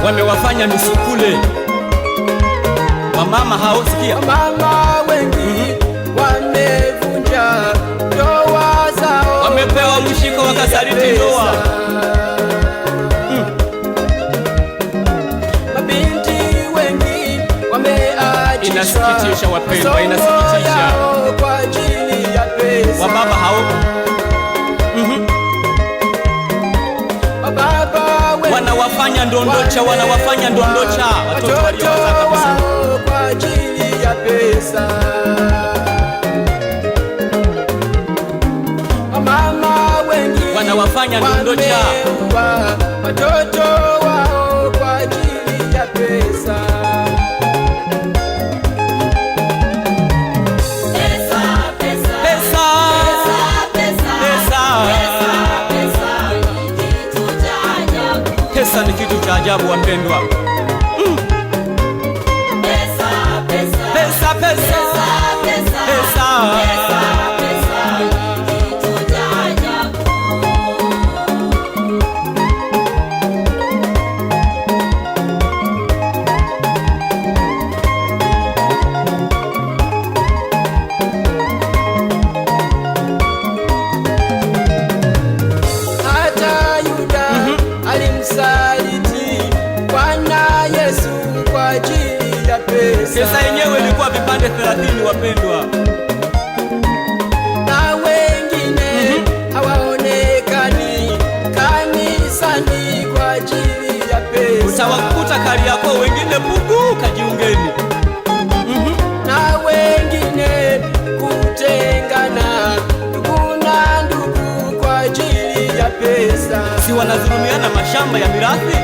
wamewafanya misukule. Wamama hao, sikia, mama wengi wamevunja ndoa zao, wamepewa mshiko wakasaliti ndoa. Mabinti wengi wameachishwa, Inasikitisha wapendwa, inasikitisha. kwa ajili ya pesa. Wababa hao wanawafanya ndondocha, wanawafanya ndondocha watoto waliowazaa kabisa kwa ajili ya pesa. Mama wengi wanawafanya ndondocha watoto wao kwa ajili ya pesa. Pesa ni kitu cha ajabu wapendwa. Pesa, pesa, pesa. Hata Yuda alimsaliti Bwana Yesu kwa ajili ya pesa. Pesa yenyewe ilikuwa vipande 30 wapendwa. Na wengine hawaonekani kanisani kwa ajili ya pesa. Utawakuta Kariakoo, wengine Pugu, kajiungeni. Na wengine kutengana ndugu na ndugu kwa ajili ya pesa. Si wanadhulumiana mashamba ya mirathi?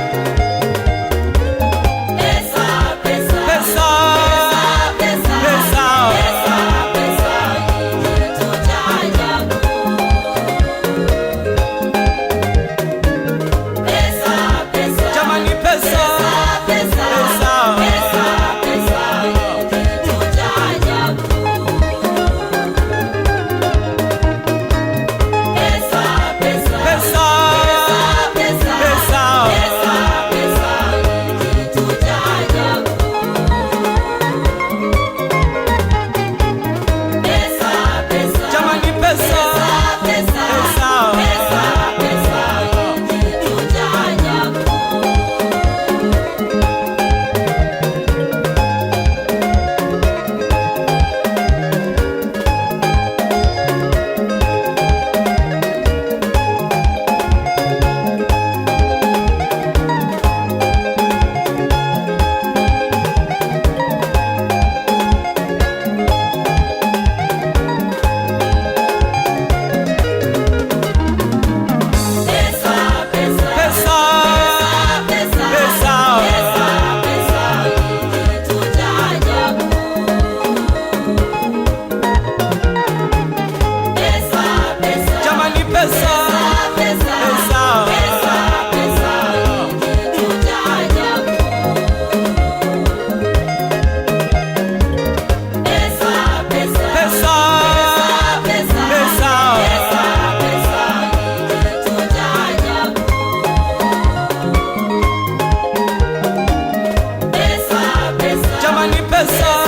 Pesa